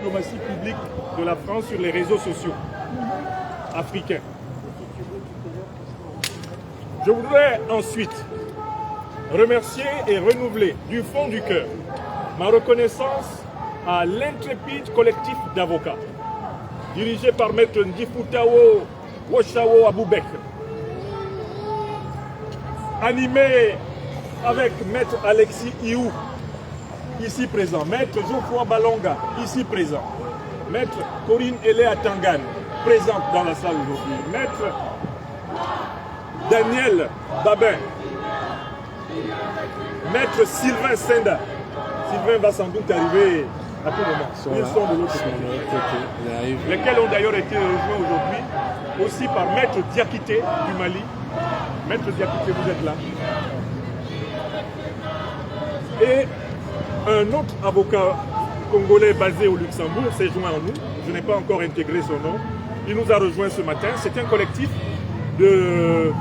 diplomatie publique de la France sur les réseaux sociaux africains. Je voudrais ensuite remercier et renouveler du fond du cœur ma reconnaissance à l'intrépide collectif d'avocats dirigé par Maître Ndifutao Woshawo Aboubek, animé avec Maître Alexis Iou, ici présent, Maître Geoffroy Balonga, ici présent, Maître Corinne Eléa Tangan, présente dans la salle aujourd'hui, Maître Daniel Babin, Maître Sylvain Senda. Sylvain va sans doute arriver à tout moment. Ils sont de l'autre côté. Lesquels ont d'ailleurs été rejoints aujourd'hui aussi par Maître Diakité du Mali. Maître Diakité, vous êtes là. Et un autre avocat congolais basé au Luxembourg s'est joint à nous. Je n'ai pas encore intégré son nom. Il nous a rejoint ce matin. C'est un collectif de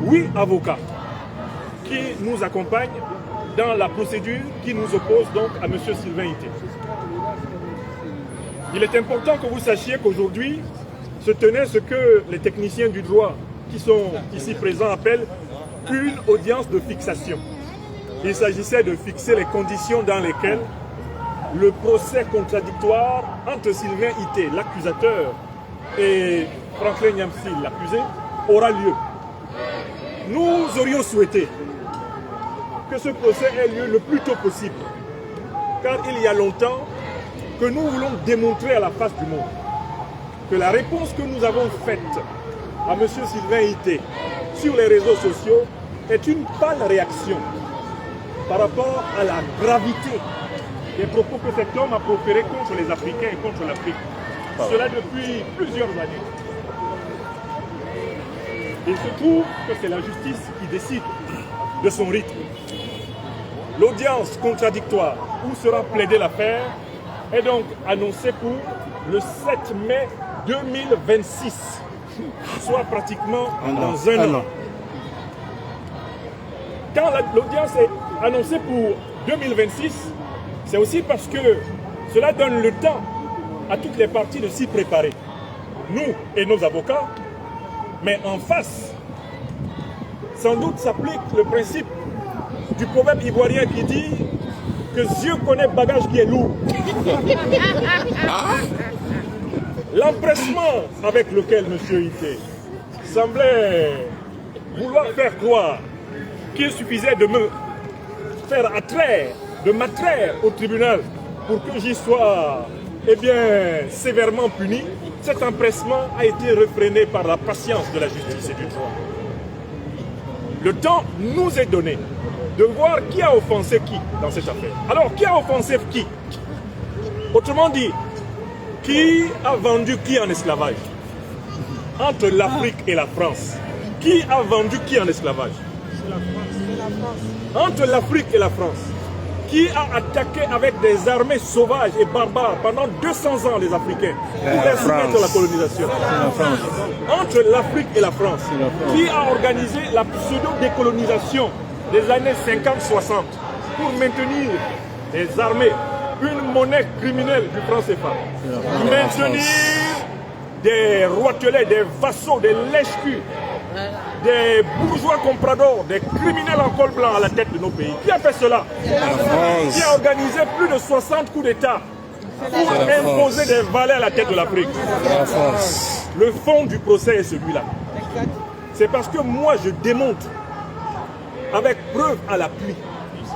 8 avocats qui nous accompagnent dans la procédure qui nous oppose donc à M. Sylvain Ité. Il est important que vous sachiez qu'aujourd'hui se tenait ce que les techniciens du droit qui sont ici présents appellent une audience de fixation. Il s'agissait de fixer les conditions dans lesquelles le procès contradictoire entre Sylvain Ité, l'accusateur, et Franklin Nyamsi, l'accusé, aura lieu. Nous aurions souhaité que ce procès ait lieu le plus tôt possible, car il y a longtemps que nous voulons démontrer à la face du monde que la réponse que nous avons faite à M. Sylvain Ité sur les réseaux sociaux est une pâle réaction par rapport à la gravité des propos que cet homme a proférés contre les Africains et contre l'Afrique. Cela depuis plusieurs années. Il se trouve que c'est la justice qui décide de son rythme. L'audience contradictoire où sera plaidée l'affaire est donc annoncée pour le 7 mai 2026, soit pratiquement dans un an. Quand l'audience est annoncée pour 2026, c'est aussi parce que cela donne le temps à toutes les parties de s'y préparer. Nous et nos avocats, mais en face, sans doute s'applique le principe du proverbe ivoirien qui dit que Dieu connaît bagage qui est lourd. L'empressement avec lequel M. Ité semblait vouloir faire croire qu'il suffisait de me faire attraire, de m'attraire au tribunal pour que j'y sois sévèrement puni, cet empressement a été refréné par la patience de la justice et du droit. Le temps nous est donné de voir qui a offensé qui dans cette affaire. Alors, qui a offensé qui? Autrement dit, qui a vendu qui en esclavage? Entre l'Afrique et la France, qui a vendu qui en esclavage? C'est la France. Entre l'Afrique et la France, qui a attaqué avec des armées sauvages et barbares pendant 200 ans les Africains pour les soumettre à la colonisation? Entre l'Afrique et la France, qui a organisé la pseudo-décolonisation des années 50-60 pour maintenir des armées, une monnaie criminelle du franc CFA, maintenir des roitelets, des vassaux, des lèche-culs, des bourgeois compradors, des criminels en col blanc à la tête de nos pays. Qui a fait cela? Qui a organisé plus de 60 coups d'État pour imposer des valets à la tête de l'Afrique? Le fond du procès est celui-là. C'est parce que moi je démontre avec preuve à l'appui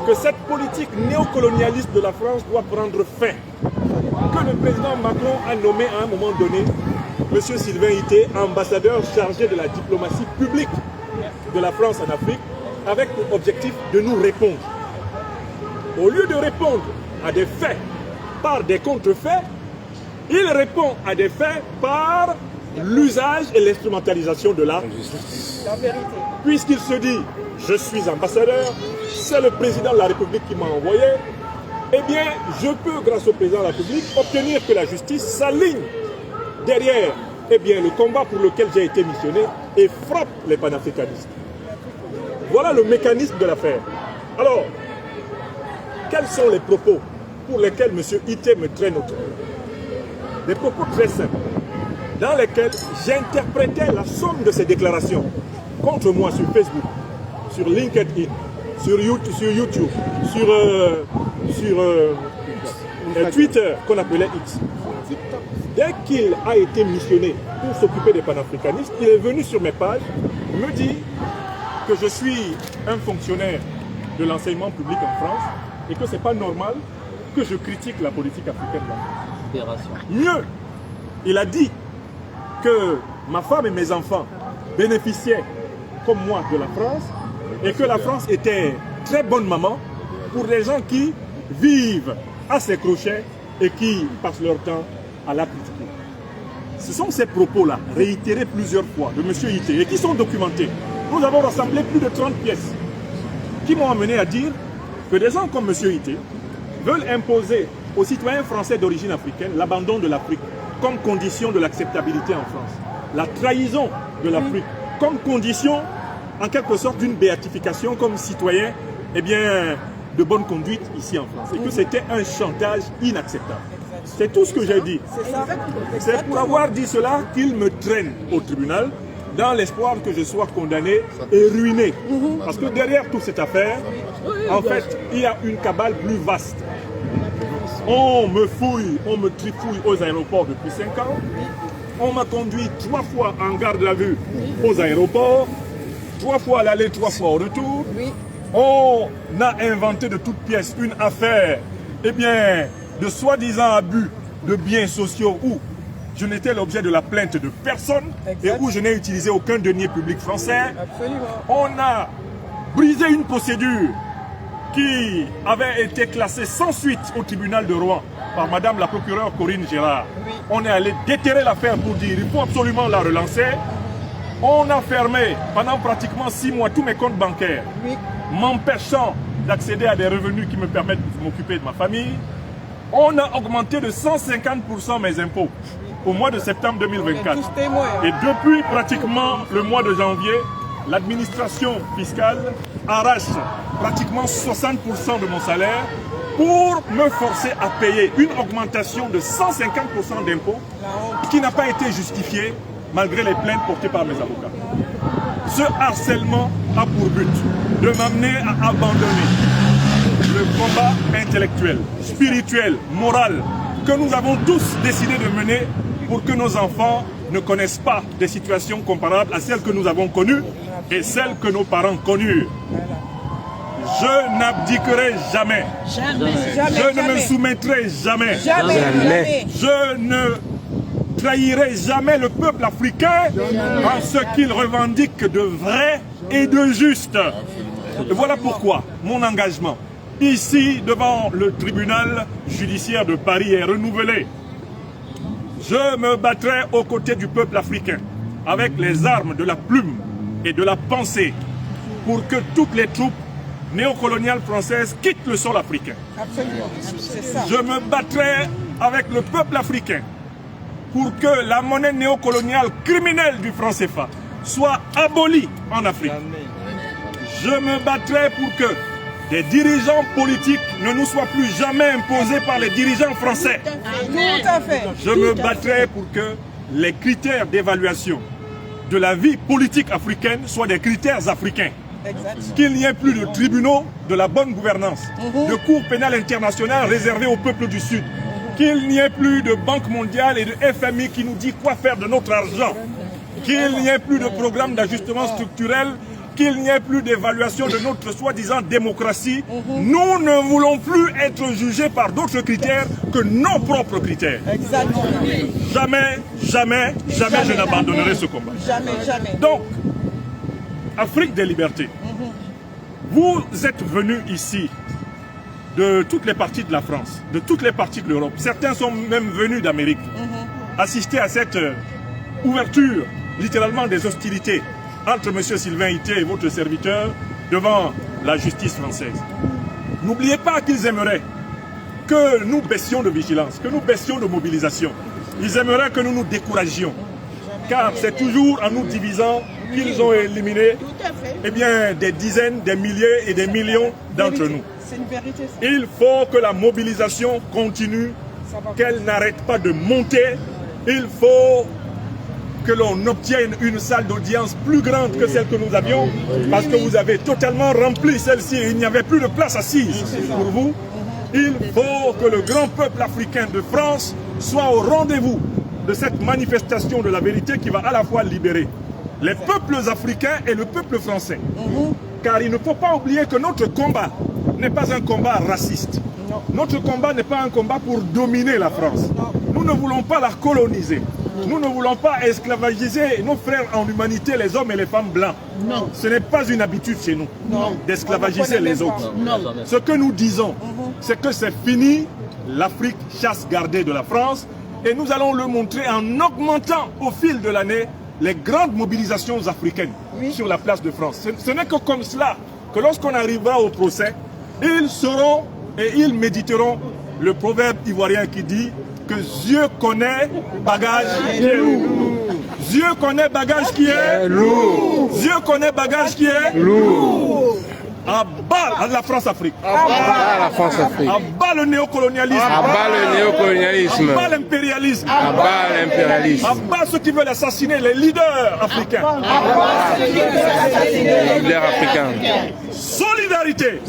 que cette politique néocolonialiste de la France doit prendre fin. Que le président Macron a nommé à un moment donné M. Sylvain Ité, ambassadeur chargé de la diplomatie publique de la France en Afrique, avec pour objectif de nous répondre. Au lieu de répondre à des faits par des contrefaits, il répond à des faits par l'usage et l'instrumentalisation de la vérité. Puisqu'il se dit, je suis ambassadeur, c'est le président de la République qui m'a envoyé, eh bien, je peux, grâce au président de la République, obtenir que la justice s'aligne derrière le combat pour lequel j'ai été missionné et frappe les panafricanistes. Voilà le mécanisme de l'affaire. Alors, quels sont les propos pour lesquels M. Ité me traîne autour? des propos très simples, dans lesquels j'interprétais la somme de ces déclarations contre moi sur Facebook, sur LinkedIn, sur YouTube, sur Twitter, qu'on appelait X. Dès qu'il a été missionné pour s'occuper des panafricanistes, il est venu sur mes pages, me dit que je suis un fonctionnaire de l'enseignement public en France et que ce n'est pas normal que je critique la politique africaine de la France. Mieux, il a dit que ma femme et mes enfants bénéficiaient, comme moi, de la France et que la France était très bonne maman pour les gens qui vivent à ses crochets et qui passent leur temps à la critiquer. Ce sont ces propos-là, réitérés plusieurs fois de M. Ité et qui sont documentés. Nous avons rassemblé plus de 30 pièces qui m'ont amené à dire que des gens comme M. Ité veulent imposer aux citoyens français d'origine africaine l'abandon de l'Afrique comme condition de l'acceptabilité en France. La trahison de l'Afrique comme condition, en quelque sorte, d'une béatification comme citoyen de bonne conduite ici en France. Et que c'était un chantage inacceptable. C'est tout ce que j'ai dit. C'est pour avoir dit cela qu'il me traîne au tribunal dans l'espoir que je sois condamné et ruiné. Parce que derrière toute cette affaire, en fait, il y a une cabale plus vaste. On me fouille, on me trifouille aux aéroports depuis 5 ans. On m'a conduit 3 fois en garde à vue aux aéroports, 3 fois à l'aller, 3 fois au retour. On a inventé de toutes pièces une affaire, de soi-disant abus de biens sociaux où je n'étais l'objet de la plainte de personne et où je n'ai utilisé aucun denier public français. On a brisé une procédure qui avait été classée sans suite au tribunal de Rouen par Madame la procureure Corinne Gérard. On est allé déterrer l'affaire pour dire qu'il faut absolument la relancer. On a fermé pendant pratiquement 6 mois tous mes comptes bancaires, m'empêchant d'accéder à des revenus qui me permettent de m'occuper de ma famille. On a augmenté de 150% mes impôts au mois de septembre 2024. Et depuis pratiquement le mois de janvier, l'administration fiscale arrache pratiquement 60% de mon salaire pour me forcer à payer une augmentation de 150% d'impôts qui n'a pas été justifiée malgré les plaintes portées par mes avocats. Ce harcèlement a pour but de m'amener à abandonner le combat intellectuel, spirituel, moral que nous avons tous décidé de mener pour que nos enfants ne connaissent pas des situations comparables à celles que nous avons connues et celles que nos parents connurent. Je n'abdiquerai jamais. Je ne me soumettrai jamais. Je ne trahirai jamais le peuple africain en ce qu'il revendique de vrai et de juste. Et voilà pourquoi mon engagement ici devant le tribunal judiciaire de Paris est renouvelé. Je me battrai aux côtés du peuple africain avec les armes de la plume et de la pensée pour que toutes les troupes néocoloniales françaises quittent le sol africain. Absolument, c'est ça. Je me battrai avec le peuple africain pour que la monnaie néocoloniale criminelle du franc CFA soit abolie en Afrique. Je me battrai pour que des dirigeants politiques ne nous soient plus jamais imposés par les dirigeants français. Tout à fait. Je me battrai pour que les critères d'évaluation de la vie politique africaine soient des critères africains. Qu'il n'y ait plus de tribunaux de la bonne gouvernance, de cours pénales internationales réservées au peuple du Sud, qu'il n'y ait plus de Banque mondiale et de FMI qui nous dit quoi faire de notre argent, qu'il n'y ait plus de programme d'ajustement structurel, qu'il n'y ait plus d'évaluation de notre soi-disant démocratie. Nous ne voulons plus être jugés par d'autres critères que nos propres critères. Exactement. Jamais, jamais, jamais je n'abandonnerai ce combat. Jamais, jamais. Donc, Afrique des libertés, vous êtes venus ici de toutes les parties de la France, de toutes les parties de l'Europe. Certains sont même venus d'Amérique, assister à cette ouverture, littéralement des hostilités, entre M. Sylvain Ité et votre serviteur devant la justice française. N'oubliez pas qu'ils aimeraient que nous baissions de vigilance, que nous baissions de mobilisation. Ils aimeraient que nous nous découragions. Car c'est toujours en nous divisant qu'ils ont éliminé des dizaines, des milliers et des millions d'entre nous. C'est une vérité. Il faut que la mobilisation continue qu'elle n'arrête pas de monter. Il faut que l'on obtienne une salle d'audience plus grande que celle que nous avions, parce que vous avez totalement rempli celle-ci et il n'y avait plus de place assise pour vous. Il faut que le grand peuple africain de France soit au rendez-vous de cette manifestation de la vérité qui va à la fois libérer les peuples africains et le peuple français. Car il ne faut pas oublier que notre combat n'est pas un combat raciste. Notre combat n'est pas un combat pour dominer la France. Nous ne voulons pas la coloniser. Nous ne voulons pas esclavagiser nos frères en humanité, les hommes et les femmes blancs. Non. Ce n'est pas une habitude chez nous d'esclavagiser les autres. Non. Ce que nous disons, c'est que c'est fini l'Afrique chasse gardée de la France et nous allons le montrer en augmentant au fil de l'année les grandes mobilisations africaines sur la place de France. Ce n'est que comme cela que lorsqu'on arrivera au procès, ils seront et ils méditeront le proverbe ivoirien qui dit que Dieu connaît bagage qui est lourd. Dieu connaît bagage qui est lourd. Dieu connaît bagage qui est lourd. À bas la France-Afrique. À bas la France-Afrique. À bas le néocolonialisme. À bas le néocolonialisme. À bas l'impérialisme. À bas l'impérialisme. À bas ceux qui veulent assassiner les leaders africains. À bas ceux qui veulent assassiner les leaders africains. Solidarité.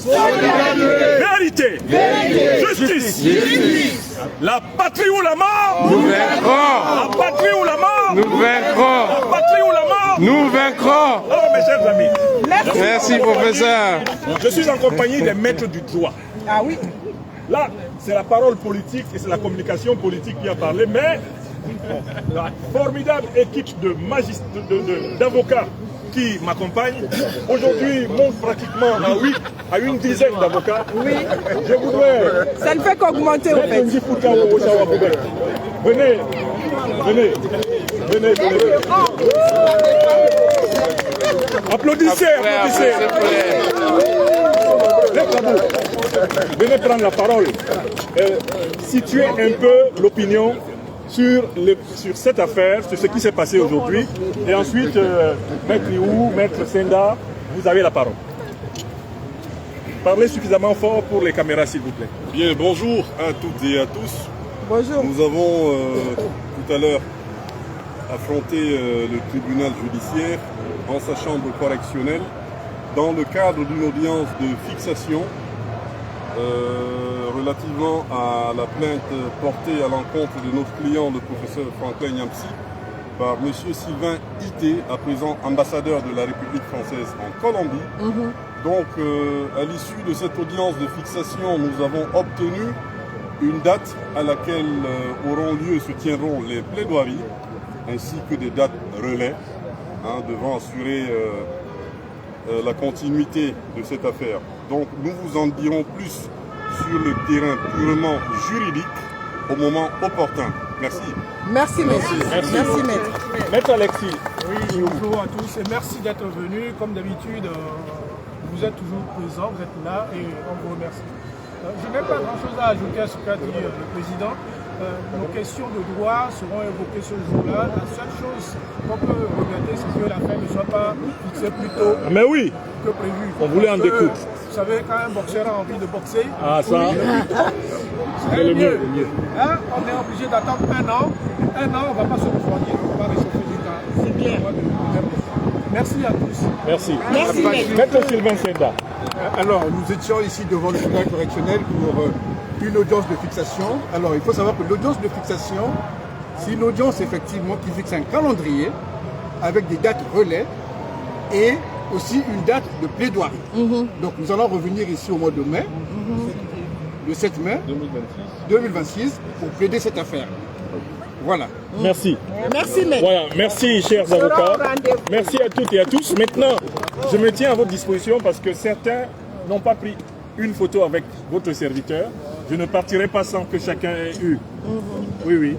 Vérité. Justice. La patrie ou la mort. Nous vaincrons. La patrie ou la mort. Nous vaincrons. La patrie ou la mort. Nous vaincrons. Alors mes chers amis. Merci professeur. Je suis en compagnie des maîtres du droit. Ah oui. Là, c'est la parole politique et c'est la communication politique qui a parlé, mais la formidable équipe d'avocats qui m'accompagne aujourd'hui monte pratiquement à une dizaine d'avocats. Oui. Je voudrais... Ça ne fait qu'augmenter au fait. Venez. Applaudissez. Venez prendre la parole. Situez un peu l'opinion sur cette affaire, sur ce qui s'est passé aujourd'hui. Et ensuite, Maître Liou, Maître Senda, vous avez la parole. Parlez suffisamment fort pour les caméras, s'il vous plaît. Bien, bonjour à toutes et à tous. Bonjour. Nous avons tout à l'heure affronté le tribunal judiciaire en sa chambre correctionnelle dans le cadre d'une audience de fixation relativement à la plainte portée à l'encontre de notre client, le professeur Franklin Nyamsi, par M. Sylvain Ité, à présent ambassadeur de la République française en Colombie. Donc, à l'issue de cette audience de fixation, nous avons obtenu une date à laquelle se tiendront les plaidoiries, ainsi que des dates relais, devant assurer la continuité de cette affaire. Donc nous vous en dirons plus sur le terrain purement juridique au moment opportun. Merci. Merci maître. Merci maître. Maître Alexis. Oui, bonjour à tous et merci d'être venus. Comme d'habitude, vous êtes toujours présents, vous êtes là et on vous remercie. Je n'ai pas grand-chose à ajouter à ce qu'a dit le président. Nos questions de droit seront évoquées ce jour-là. La seule chose qu'on peut regretter, c'est que la fin ne soit pas fixée plus tôt Mais oui, que prévu. on voulait en découper. Vous savez, quand un boxeur a envie de boxer, ça, c'est le mieux. On est obligé d'attendre un an. Un an, on ne va pas se refroidir, on va réchauffer du temps. C'est bien. Merci à tous. Merci. Maître Sylvain Senda. Alors, nous étions ici devant le tribunal correctionnel pour une audience de fixation. Alors, il faut savoir que l'audience de fixation, c'est une audience effectivement qui fixe un calendrier avec des dates relais et aussi une date de plaidoirie. Donc, nous allons revenir ici au mois de mai, le 7 mai 2026, pour plaider cette affaire. Voilà. Merci. Merci maître. Voilà, merci chers avocats. Merci à toutes et à tous. Maintenant, je me tiens à votre disposition parce que certains n'ont pas pris une photo avec votre serviteur. Je ne partirai pas sans que chacun ait eu. Oui.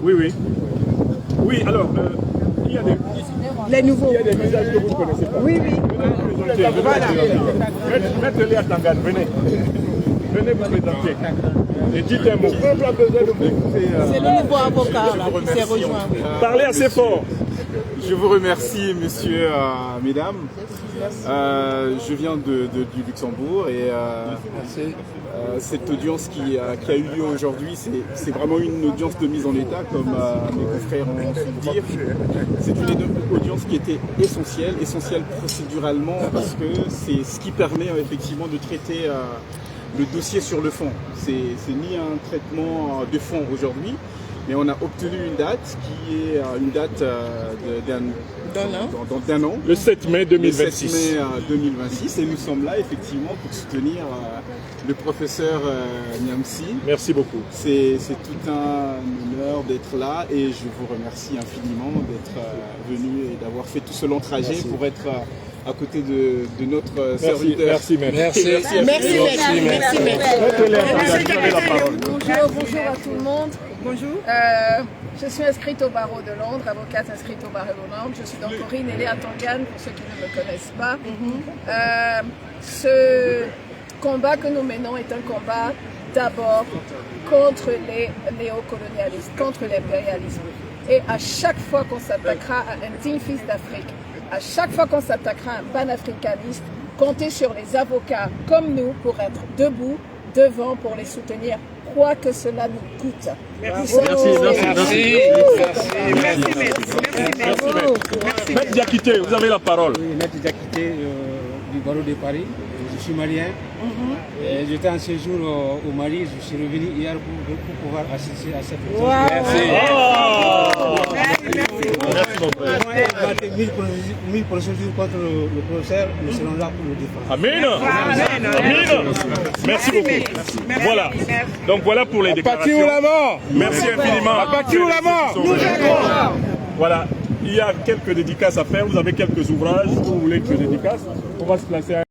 Oui, alors, il y a des... Les nouveaux. Il y a des visages que vous ne connaissez pas. Oui. Mettez-les à Tangane, venez. Venez vous présenter. Et dites un mot. C'est le nouveau avocat là, qui s'est rejoint. Parlez assez fort. Je vous remercie, messieurs, mesdames. Je viens du Luxembourg et cette audience qui a eu lieu aujourd'hui, c'est vraiment une audience de mise en état, comme mes confrères ont su le dire. C'est une audience qui était essentielle procéduralement, parce que c'est ce qui permet effectivement de traiter le dossier sur le fond. C'est ni un traitement de fond aujourd'hui, mais on a obtenu une date qui est une date d'un an. Le 7 mai 2026. Le 7 mai 2026, et nous sommes là effectivement pour soutenir le professeur Niamsi. Merci beaucoup. C'est tout un honneur d'être là et je vous remercie infiniment d'être venu et d'avoir fait tout ce long trajet pour être à côté de notre serviteur. Merci, maître. Merci, maître. Bonjour à tout le monde. Bonjour. Je suis inscrite au barreau de Londres, avocate inscrite au barreau de Londres. Je suis donc Corinne Elé Atongan, pour ceux qui ne me connaissent pas. Ce combat que nous menons est un combat d'abord contre les néocolonialistes, contre l'impérialisme. Et à chaque fois qu'on s'attaquera à un digne fils d'Afrique, à chaque fois qu'on s'attaquera à un panafricaniste, comptez sur les avocats comme nous pour être debout, devant, pour les soutenir, quoi que cela nous coûte. Merci. Maître Diakité, vous avez la parole. Oui, Maître Diakité du barreau de Paris. Je suis malien. J'étais en séjour au Mali. Je suis revenu hier pour pouvoir assister à cette audience. Merci mon frère. On a 1000 procédures contre le professeur. Nous serons là pour le défendre. Amen. Merci beaucoup. Voilà. Donc voilà pour les déclarations. Merci infiniment. Voilà. Il y a quelques dédicaces à faire. Vous avez quelques ouvrages. Vous voulez que je dédicace? On va se placer à